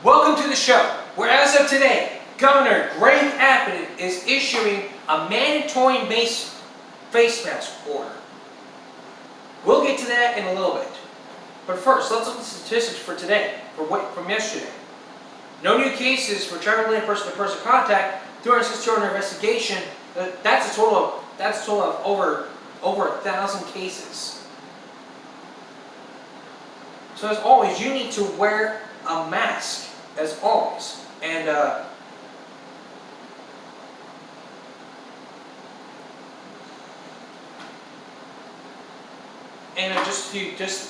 Welcome to the show, where as of today, Governor Greg Abbott is issuing a mandatory face mask order. We'll get to that in a little bit. But first, let's look at the statistics for today, from yesterday. No new cases for travel-related person-to-person contact, 362 under investigation. That's a total of over 1,000 cases. So as always, you need to wear a mask, as always. And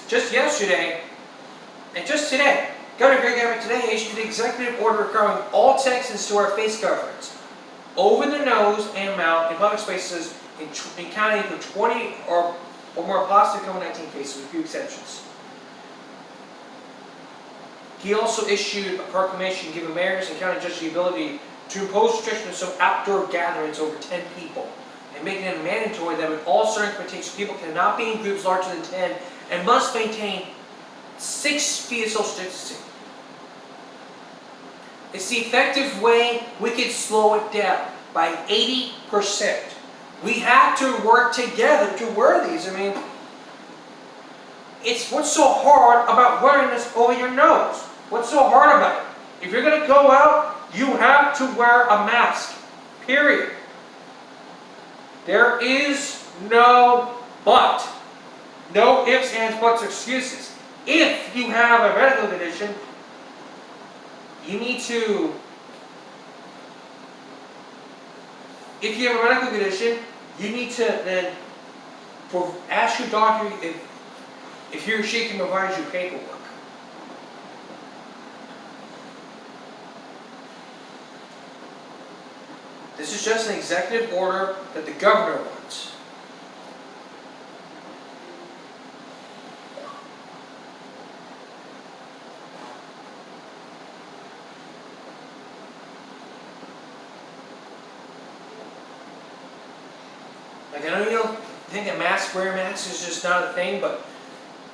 just yesterday, and just today, Governor Greg Abbott today issued an executive order requiring all Texans to wear face coverings over the nose and mouth in public spaces in counties with 20 or more positive COVID-19 cases, with few exceptions. He also issued a proclamation giving mayors and county judges the ability to impose restrictions on outdoor gatherings over 10 people, and making it mandatory that in all circumstances people cannot be in groups larger than 10 and must maintain 6 feet of social distancing. It's the effective way we can slow it down by 80%. We have to work together to wear these. I mean, what's so hard about wearing this over your nose? What's so hard about it? If you're going to go out, you have to wear a mask. Period. There is no but. No ifs, ands, buts, or excuses. If you have a medical condition, you need to... If you have a medical condition, you need to then ask your doctor if he or she can provide you paperwork. This is just an executive order that the governor wants. Like, I know you don't think a wearing mask is just not a thing, but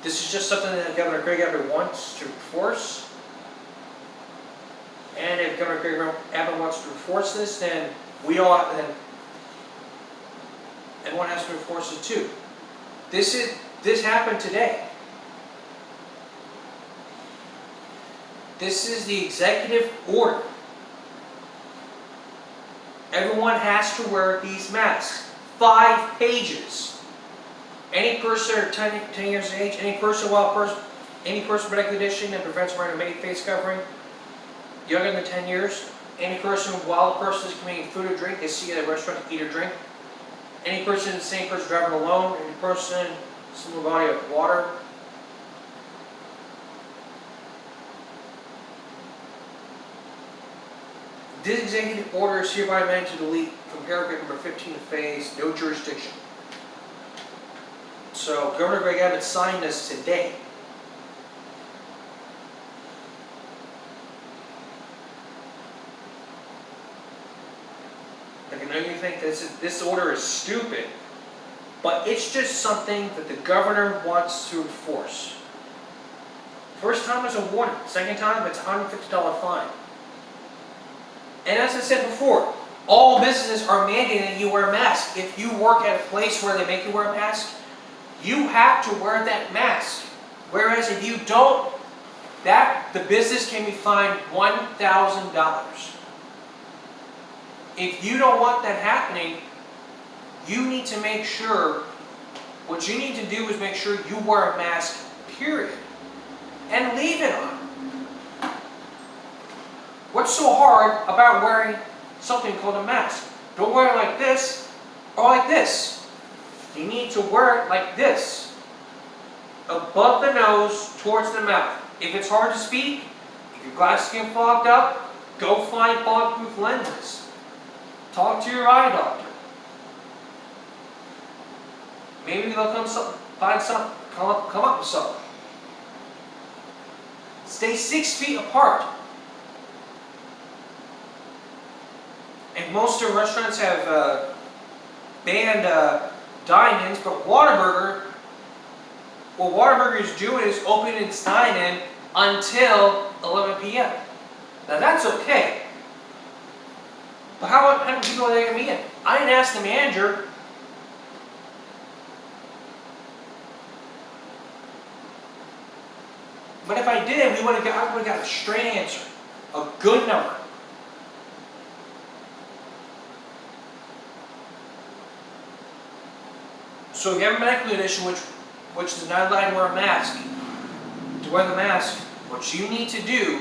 this is just something that Governor Greg Abbott wants to enforce. And if Governor Greg Abbott wants to enforce this, then everyone has to enforce it too. This happened today. This is the executive order. Everyone has to wear these masks. 5 pages. Any person under 10 years of age, any person with medical condition that prevents wearing a face covering, younger than 10 years, any person while a person is consuming food or drink is seated at a restaurant to eat or drink, any person, the same person driving alone, any person, similar body of water. This executive order is hereby amended to delete from paragraph number 15 of phase no jurisdiction. So Governor Greg Abbott signed this today. Like, I know you think this order is stupid, but it's just something that the governor wants to enforce. First time it's a warning. Second time it's a $150 fine. And as I said before, all businesses are mandating that you wear a mask. If you work at a place where they make you wear a mask, you have to wear that mask. Whereas if you don't, the business can be fined $1,000. If you don't want that happening, you need to make sure, what you need to do is make sure you wear a mask, period. And leave it on. What's so hard about wearing something called a mask? Don't wear it like this or like this. You need to wear it like this. Above the nose, towards the mouth. If it's hard to speak, if your glasses get fogged up, go find fog-proof lenses. Talk to your eye doctor. Maybe they'll come up with something. Stay 6 feet apart. And most of the restaurants have banned dine-ins, but Whataburger, what Whataburger is doing is opening its dine-in until 11 p.m. Now that's okay. But how many people are they going to be in? I didn't ask the manager. But if I did, I would have got a straight answer. A good number. So if you have a medical condition which does not allow you to wear a mask, to wear the mask, what you need to do,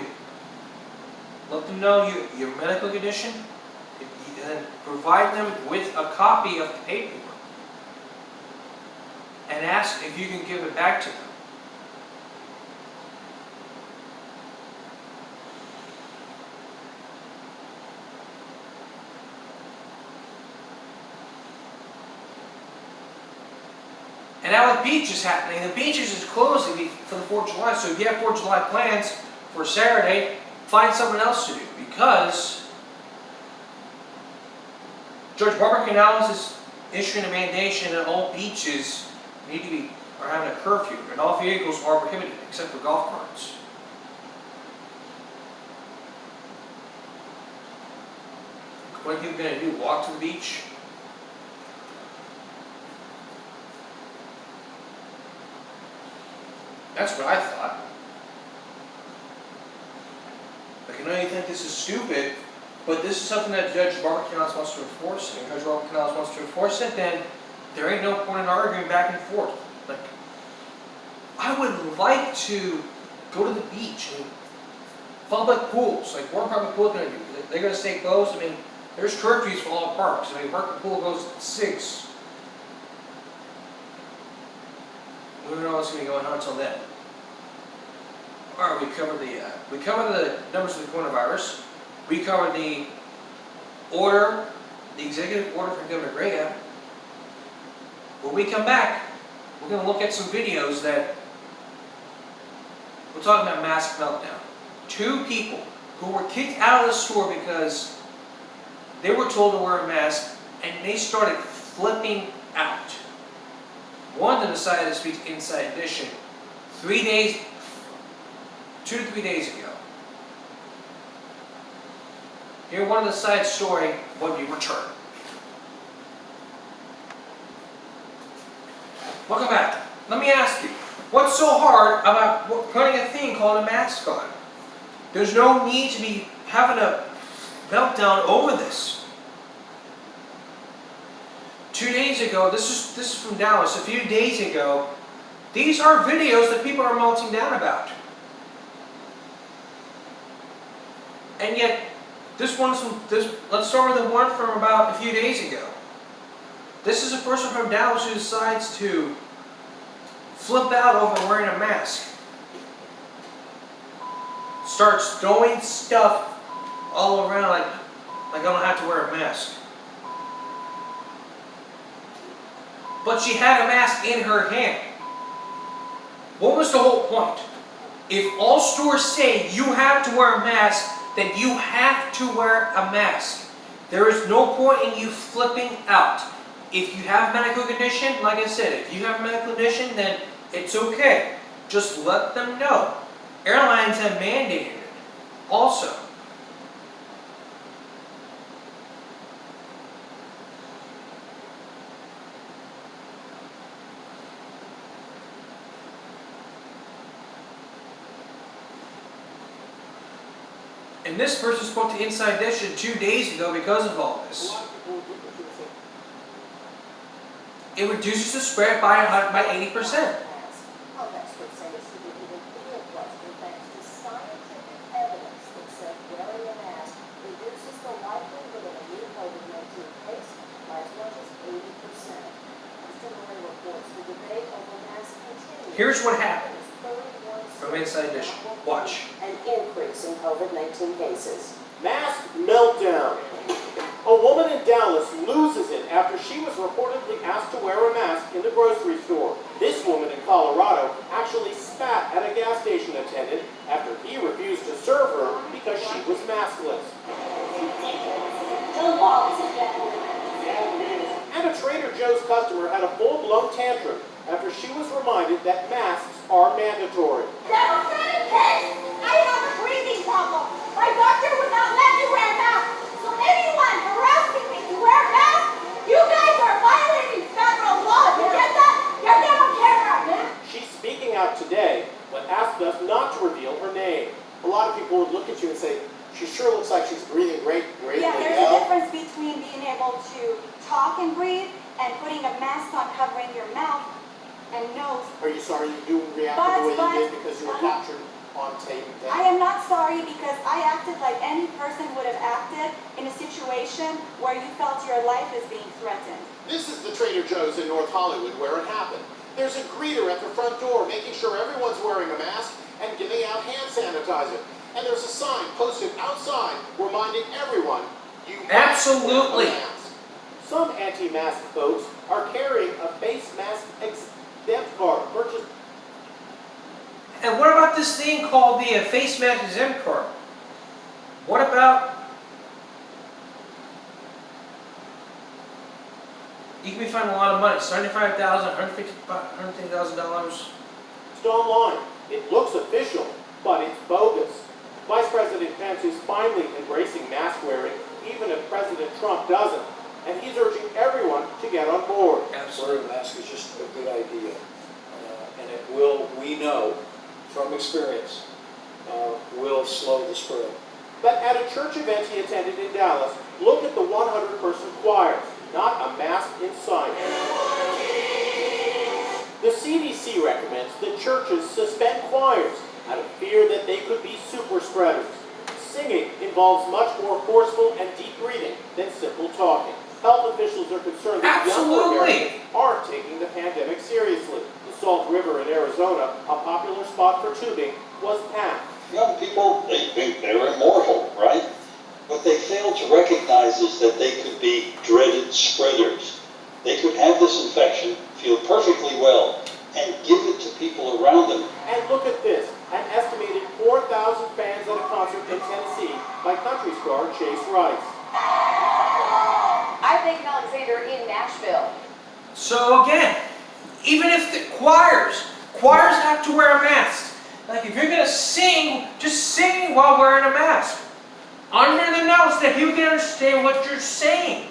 let them know your medical condition, and then provide them with a copy of the paperwork. And ask if you can give it back to them. And now the beach is happening. The beaches is closing for the 4th of July. So if you have 4th of July plans for Saturday, find someone else to do. Because Judge Barbara Canales is issuing a mandation that all beaches are having a curfew. And all vehicles are prohibited except for golf carts. What are people going to do? Walk to the beach? That's what I thought. Like, I know you think this is stupid, but this is something that Judge Barbara Canales wants to enforce. And if Judge Barbara Canales wants to enforce it, then there ain't no point in arguing back and forth. Like, I would like to go to the beach and public pools. Like, what are public pools going to do? They're going to stay closed? I mean, there's curfews for all parks. I mean, public pool goes at 6. We don't know what's going to be going on until then. All right, we covered the numbers of the coronavirus. We covered the executive order from Governor Grega. When we come back, we're going to look at some videos that we're talking about mask meltdown. 2 people who were kicked out of the store because they were told to wear a mask and they started flipping out. One decided to speak to Inside Edition 2 to 3 days ago. Here, one of the side story when we return. Welcome back. Let me ask you, what's so hard about putting a thing called a mask on? There's no need to be having a meltdown over this. 2 days ago, this is from Dallas, a few days ago, these are videos that people are melting down about. And yet, let's start with the one from about a few days ago. This is a person from Dallas who decides to flip out over wearing a mask. Starts throwing stuff all around like I don't have to wear a mask. But she had a mask in her hand. What was the whole point? If all stores say you have to wear a mask, then you have to wear a mask. There is no point in you flipping out. If you have a medical condition, like I said, if you have a medical condition, then it's okay. Just let them know. Airlines have mandated it also. And this person spoke to Inside Edition 2 days ago because of all this. It reduces the spread by 80%. Here's what happened from Inside Edition. Watch. An increase in COVID-19 cases. Mask meltdown. A woman in Dallas loses it after she was reportedly asked to wear a mask in the grocery store. This woman in Colorado actually spat at a gas station attendant after he refused to serve her because she was maskless. And a Trader Joe's customer had a full-blown tantrum after she was reminded that masks are mandatory. Never said it, kids! I have a breathing problem. My doctor lot of people would look at you and say, she sure looks like she's breathing great, Yeah, but there's a difference between being able to talk and breathe and putting a mask on covering your mouth and nose. Are you sorry you reacted the way you did because you were captured on tape? I am not sorry because I acted like any person would have acted in a situation where you felt your life is being threatened. This is the Trader Joe's in North Hollywood where it happened. There's a greeter at the front door making sure everyone's wearing a mask and giving out hand sanitizer. And there's a sign posted outside reminding everyone you must Absolutely. wear a mask. Some anti-mask folks are carrying a face mask exempt card purchased. And what about this thing called the face mask exempt card? What about you can be fined a lot of money, $75,000, $150,000. Online. It looks official, but it's bogus. Vice President Pence is finally embracing mask wearing, even if President Trump doesn't. And he's urging everyone to get on board. Wearing a mask is just a good idea. And it will, we know from experience, will slow the spread. But at a church event he attended in Dallas, look at the 100-person choir, not a mask in sight. The CDC recommends that churches suspend choirs out of fear that they could be super spreaders. Singing involves much more forceful and deep breathing than simple talking. Health officials are concerned that younger Americans aren't taking the pandemic seriously. The Salt River in Arizona, a popular spot for tubing, was packed. Young people, they think they're immortal, right? What they fail to recognize is that they could be dreaded spreaders. They could have this infection, feel perfectly well, and give it to people around them. And look at this, an estimated 4,000 fans at a concert in Tennessee by country star Chase Rice. I'm Megan Alexander in Nashville. So again, even if the choirs have to wear a mask. Like if you're gonna sing, just sing while wearing a mask. Under the nose that people can understand what you're saying.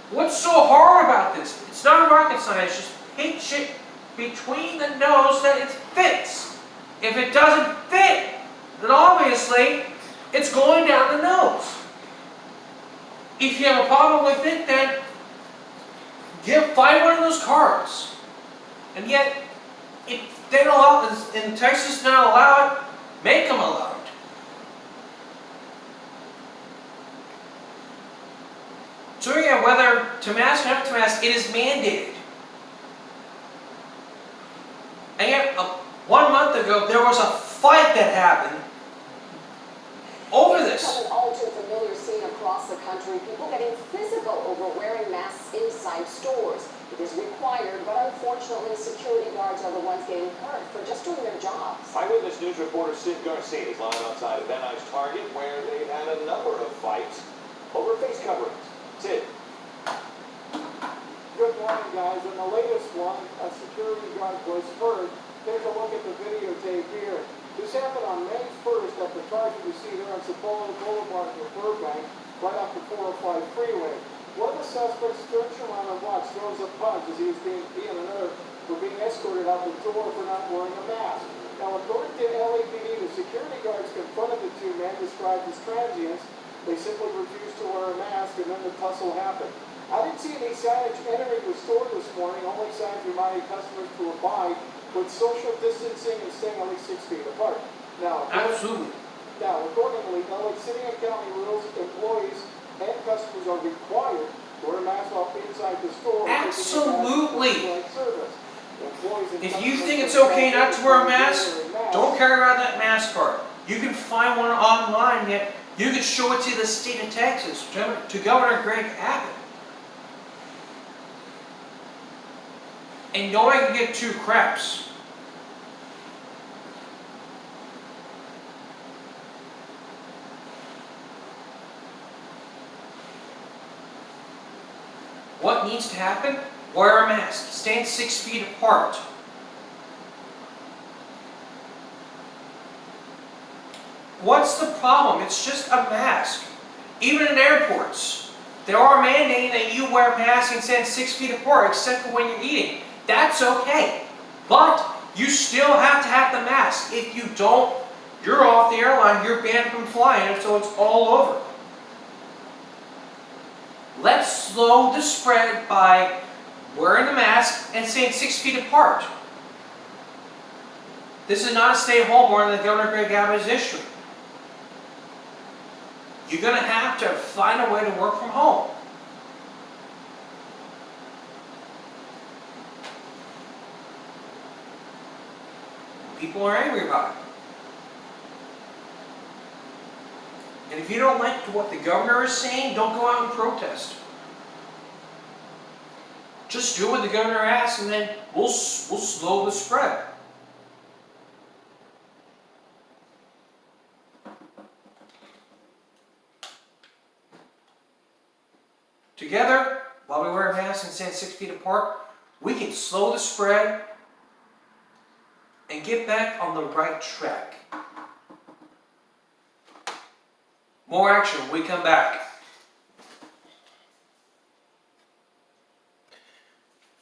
What's so hard about this? It's not rocket science, just pinch it between the nose that it fits. If it doesn't fit, then obviously it's going down the nose. If you have a problem with it, then find one of those cards. And yet, if they don't allow, in Texas not allow it, make them allow it. So again, whether to mask or not to mask, it is mandated. And yet, 1 month ago, there was a fight that happened over this. It's an all too familiar scene across the country. People getting physical over wearing masks inside stores. It is required, but unfortunately, security guards are the ones getting hurt for just doing their jobs. Eyewitness News reporter Sid Garcia is live outside of Van Nuys Target, where they've had a number of fights over face coverings. Sid. Good morning, guys. In the latest one, a security guard was hurt. Take a look at the videotape here. This happened on May 1st at the target you see there on Cipolla Boulevard in Burbank, right off the 405 freeway. One of the suspects turns around and walks, throws a punch as he were being escorted out the door for not wearing a mask. Now, according to LAPD, the security guards confronted the two men described as transients. They simply refused to wear a mask, and then the tussle happened. I didn't see any signage entering the store this morning, only signs reminding customers to abide with social distancing and staying at least 6 feet apart. Now, Absolutely. Accordingly, LA City and County rules, employees and customers are required to wear a mask while inside the store. Absolutely. If you If think it's okay not to wear a mask, don't carry around that mask card. You can find one online, yet you can show it to the state of Texas, to Governor Greg Abbott. And nobody can get two craps. What needs to happen? Wear a mask. Stand 6 feet apart. What's the problem? It's just a mask. Even in airports, they are mandating that you wear a mask and stand 6 feet apart, except for when you're eating. That's okay. But you still have to have the mask. If you don't, you're off the airline, you're banned from flying, so it's all over. Let's slow the spread by wearing the mask and staying 6 feet apart. This is not a stay-at-home order that Governor Greg Abbott is issuing. You're going to have to find a way to work from home. People are angry about it. And if you don't like what the governor is saying, don't go out and protest. Just do what the governor asks, and then we'll slow the spread. Together, while we wear masks and stand 6 feet apart, we can slow the spread and get back on the right track. More action when we come back.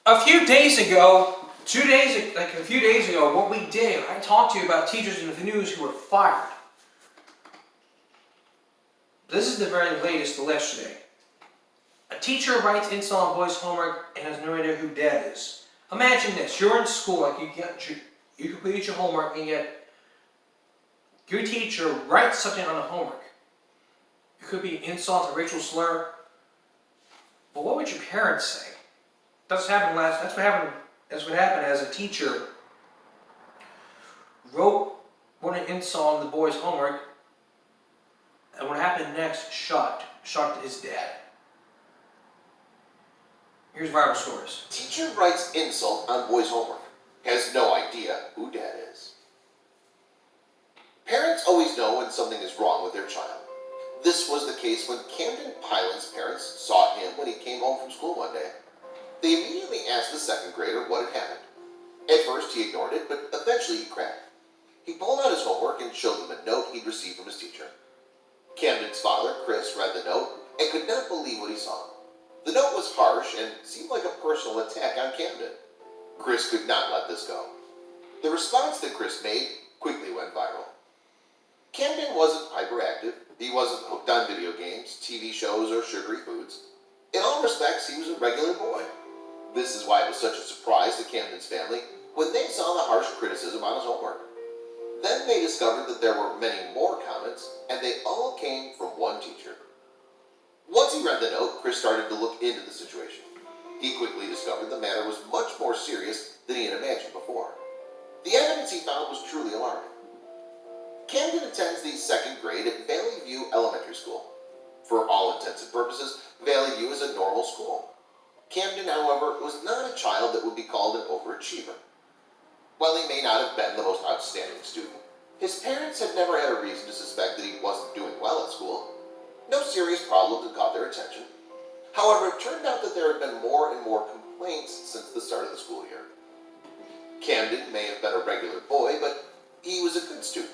A few days ago, a few days ago, what we did, I talked to you about teachers in the news who were fired. This is the very latest, the yesterday. A teacher writes insult on boys' homework and has no idea who dad is. Imagine this, you're in school, like you completed your homework, and yet your teacher writes something on the homework. It could be an insult, a racial slur. But what would your parents say? That's what happened as a teacher wrote an insult on the boy's homework, and what happened next shocked his dad. Here's viral stories. Teacher writes insult on boy's homework. Has no idea who dad is. Parents always know when something is wrong with their child. This was the case when Camden Pylan's parents saw him when he came home from school one day. They immediately asked the second grader what had happened. At first he ignored it, but eventually he cracked. He pulled out his homework and showed them a note he'd received from his teacher. Camden's father, Chris, read the note and could not believe what he saw. The note was harsh and seemed like a personal attack on Camden. Chris could not let this go. The response that Chris made quickly went viral. Camden wasn't hyperactive. He wasn't hooked on video games, TV shows, or sugary foods. In all respects, he was a regular boy. This is why it was such a surprise to Camden's family when they saw the harsh criticism on his homework. Then they discovered that there were many more comments, and they all came from one teacher. Once he read the note, Chris started to look into the situation. He quickly discovered the matter was much more serious than he had imagined before. The evidence he found was truly alarming. Camden attends the second grade at Valley View Elementary School. For all intents and purposes, Valley View is a normal school. Camden, however, was not a child that would be called an overachiever. While he may not have been the most outstanding student, his parents had never had a reason to suspect that he wasn't doing well at school. No serious problems had caught their attention. However, it turned out that there had been more and more complaints since the start of the school year. Camden may have been a regular boy, but he was a good student.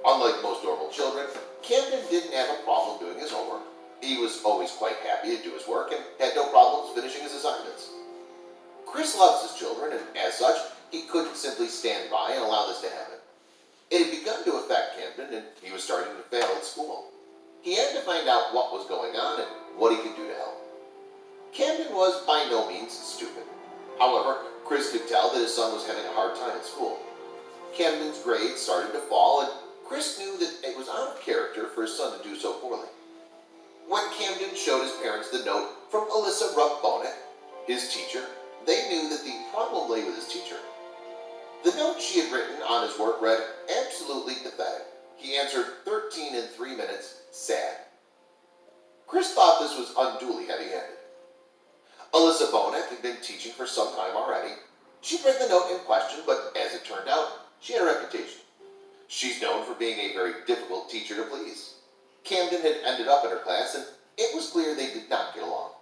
Unlike most normal children, Camden didn't have a problem doing his homework. He was always quite happy to do his work and had no problems finishing his assignments. Chris loves his children, and as such, he couldn't simply stand by and allow this to happen. It had begun to affect Camden, and he was starting to fail at school. He had to find out what was going on and what he could do to help. Camden was by no means stupid. However, Chris could tell that his son was having a hard time at school. Camden's grades started to fall, and Chris knew that it was out of character for his son to do so poorly. When Camden showed his parents the note from Alyssa Rupp-Bonek, his teacher, they knew that the problem lay with his teacher. The note she had written on his work read, "Absolutely pathetic." He answered 13 in 3 minutes, "Sad." Chris thought this was unduly heavy-handed. Alyssa Bonek had been teaching for some time already. She'd read the note in question, but as it turned out, she had a reputation. She's known for being a very difficult teacher to please. Camden had ended up in her class, and it was clear they did not get along.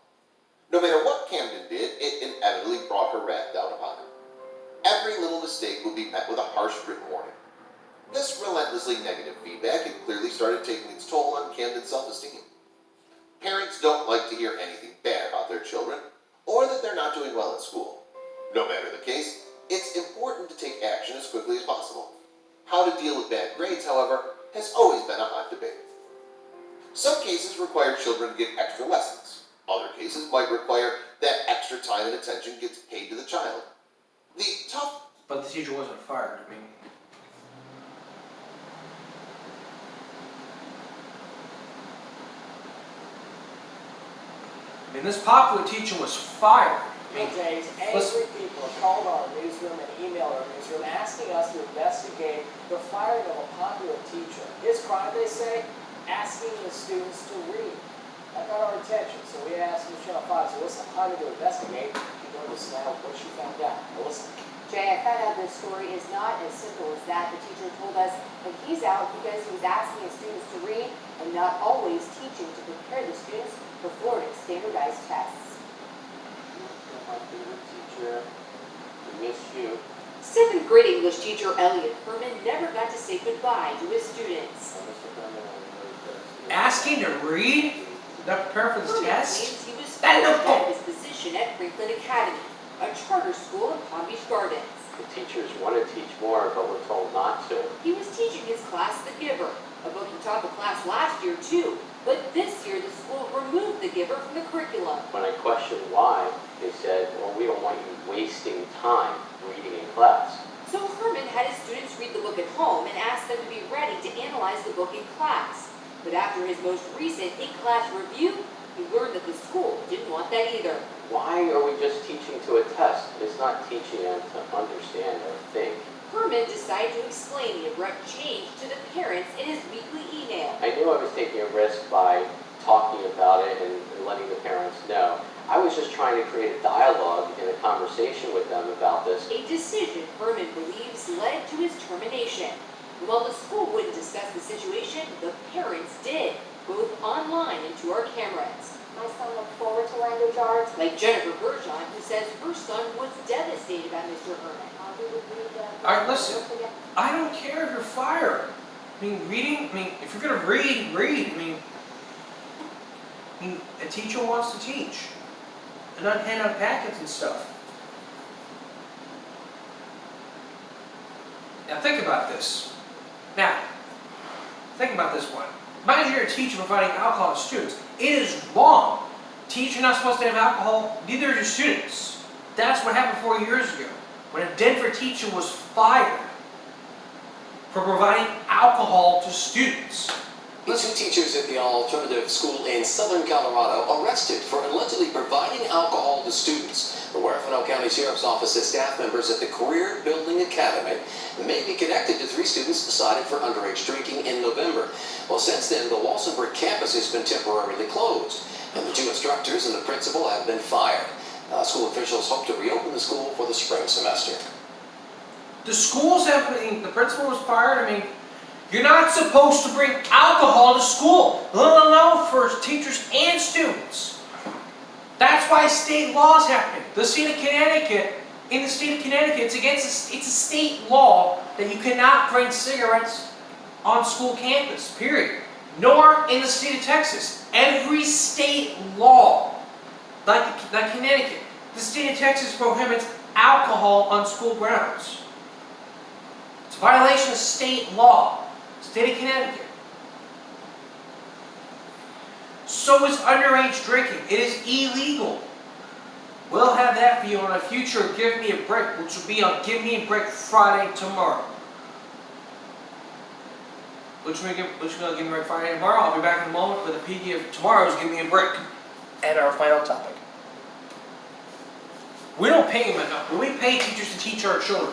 No matter what Camden did, it inevitably brought her wrath down upon him. Every little mistake would be met with a harsh written warning. This relentlessly negative feedback had clearly started taking its toll on Camden's self-esteem. Parents don't like to hear anything bad about their children, or that they're not doing well at school. No matter the case, it's important to take action as quickly as possible. How to deal with bad grades, however, has always been a hot debate. Some cases require children to get extra lessons. Other cases might require that extra time and attention gets paid to the child. The tough... But the teacher wasn't fired. I mean, this popular teacher was fired. Days, angry people called our newsroom and emailed our newsroom asking us to investigate the firing of a popular teacher. His crime, they say, asking the students to read. That got our attention, so we asked Michelle Fox, so what's the time to investigate? She told us now what she found out. Now listen. Jay, I found out this story is not as simple as that. The teacher told us that he's out because he was asking his students to read and not always teaching to prepare the students for Florida's standardized tests. My favorite teacher. We miss you. 7th grade English teacher Elliot Herman never got to say goodbye to his students. Asking to read? Not prepare for this Herman test? claims he was fired out of his position at Franklin Academy, a charter school in Palm Beach Gardens. The teachers want to teach more, but we're told not to. He was teaching his class The Giver, a book he taught the class last year too. But this year, the school removed The Giver from the curriculum. When I questioned why, they said, well, we don't want you wasting time reading in class. So Herman had his students read the book at home and asked them to be ready to analyze the book in class. But after his most recent in-class review, he learned that the school didn't want that either. Why are we just teaching to a test? It's not teaching them to understand or think. Herman decided to explain the abrupt change to the parents in his weekly email. I knew I was taking a risk by talking about it and letting the parents know. I was just trying to create a dialogue and a conversation with them about this. A decision Herman believes led to his termination. And while the school wouldn't discuss the situation, the parents did, both online and to our cameras. My son looked forward to language arts. Like Jennifer Bergeon, who says her son was devastated about Mr. Herman. Alright, listen. I don't care if you're fired. I mean, reading, if you're gonna read, read. I mean, a teacher wants to teach. And not hand out packets and stuff. Now think about this. Now, think about this one. Imagine you're a teacher providing alcohol to students. It is wrong. Teachers are not supposed to have alcohol, neither are your students. That's what happened 4 years ago, when a Denver teacher was fired for providing alcohol to students. The two teachers at the alternative school in southern Colorado arrested for allegedly providing alcohol to students. The Huerfano County Sheriff's Office says staff members at the Career Building Academy may be connected to 3 students decided for underage drinking in November. Well, since then, the Walsenburg campus has been temporarily closed, and the 2 instructors and the principal have been fired. School officials hope to reopen the school for the spring semester. The schools have, the principal was fired. You're not supposed to bring alcohol to school, let alone for teachers and students. That's why state laws happen. The state of Connecticut, in the state of Connecticut, it's a state law that you cannot bring cigarettes on school campus, period. Nor in the state of Texas. Every state law, like Connecticut, the state of Texas prohibits alcohol on school grounds. It's a violation of state law. State of Connecticut. So is underage drinking. It is illegal. We'll have that for you on a future Give Me a Break, which will be on Give Me a Break Friday tomorrow. Which we're going to Give Me a Break Friday tomorrow. I'll be back in a moment with a PD of tomorrow's Give Me a Break. And our final topic. We don't pay them enough. We pay teachers to teach our children.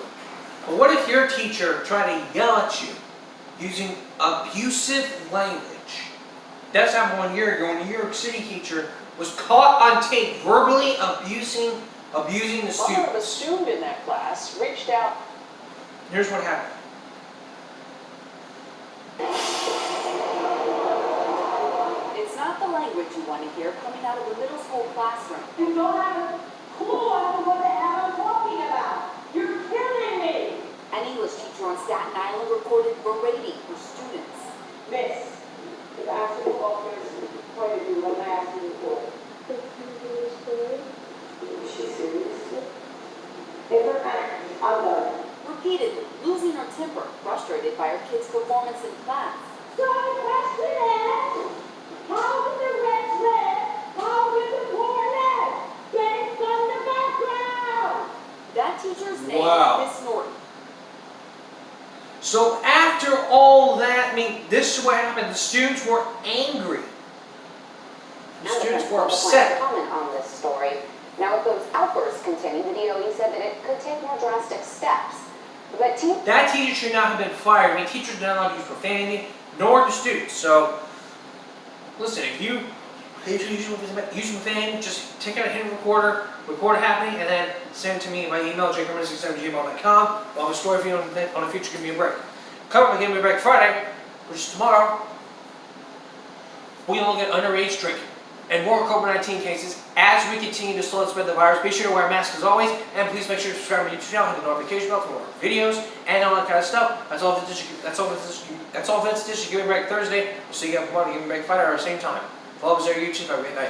But what if your teacher tried to yell at you using abusive language? That's happened 1 year ago when a New York City teacher was caught on tape verbally abusing the students. Mother of a student in that class reached out. Here's what happened. It's not the language you want to hear coming out of a middle school classroom. You don't have a clue as to what the hell I'm talking about. You're killing me. An English teacher on Staten Island recorded berating her students. Miss, if I ask you office, what do you want to ask you for? Is she serious? If her I'm done. repeatedly, losing her temper, frustrated by her kid's performance in class. So the question is, how did the rich live? How did the poor live? Getting from the background. That teacher's name Wow. is Miss Norton. So after all that, I mean, this is what happened. The students were angry. The students were upset. Comment on this story. Now, with those outbursts continuing, the DOE said that it could take more drastic steps. But That teacher should not have been fired. I mean, teachers are not allowed to use profanity, nor do students. So, listen, if you use profanity, just take out a hidden recorder, record it happening, and then send it to me by email, jcommerce67@gmail.com. I'll have a story for you on a future Give Me a Break. Coming up, Give Me a Break Friday, which is tomorrow, we will look at underage drinking and more COVID-19 cases as we continue to slowly spread the virus. Be sure to wear a mask as always, and please make sure to subscribe to my YouTube channel, hit the notification bell for more videos and all that kind of stuff. That's all for this edition of Give Me a Break Thursday. We'll see you up tomorrow to Give Me a Break Friday at our same time. Follow us on YouTube. Have a great night.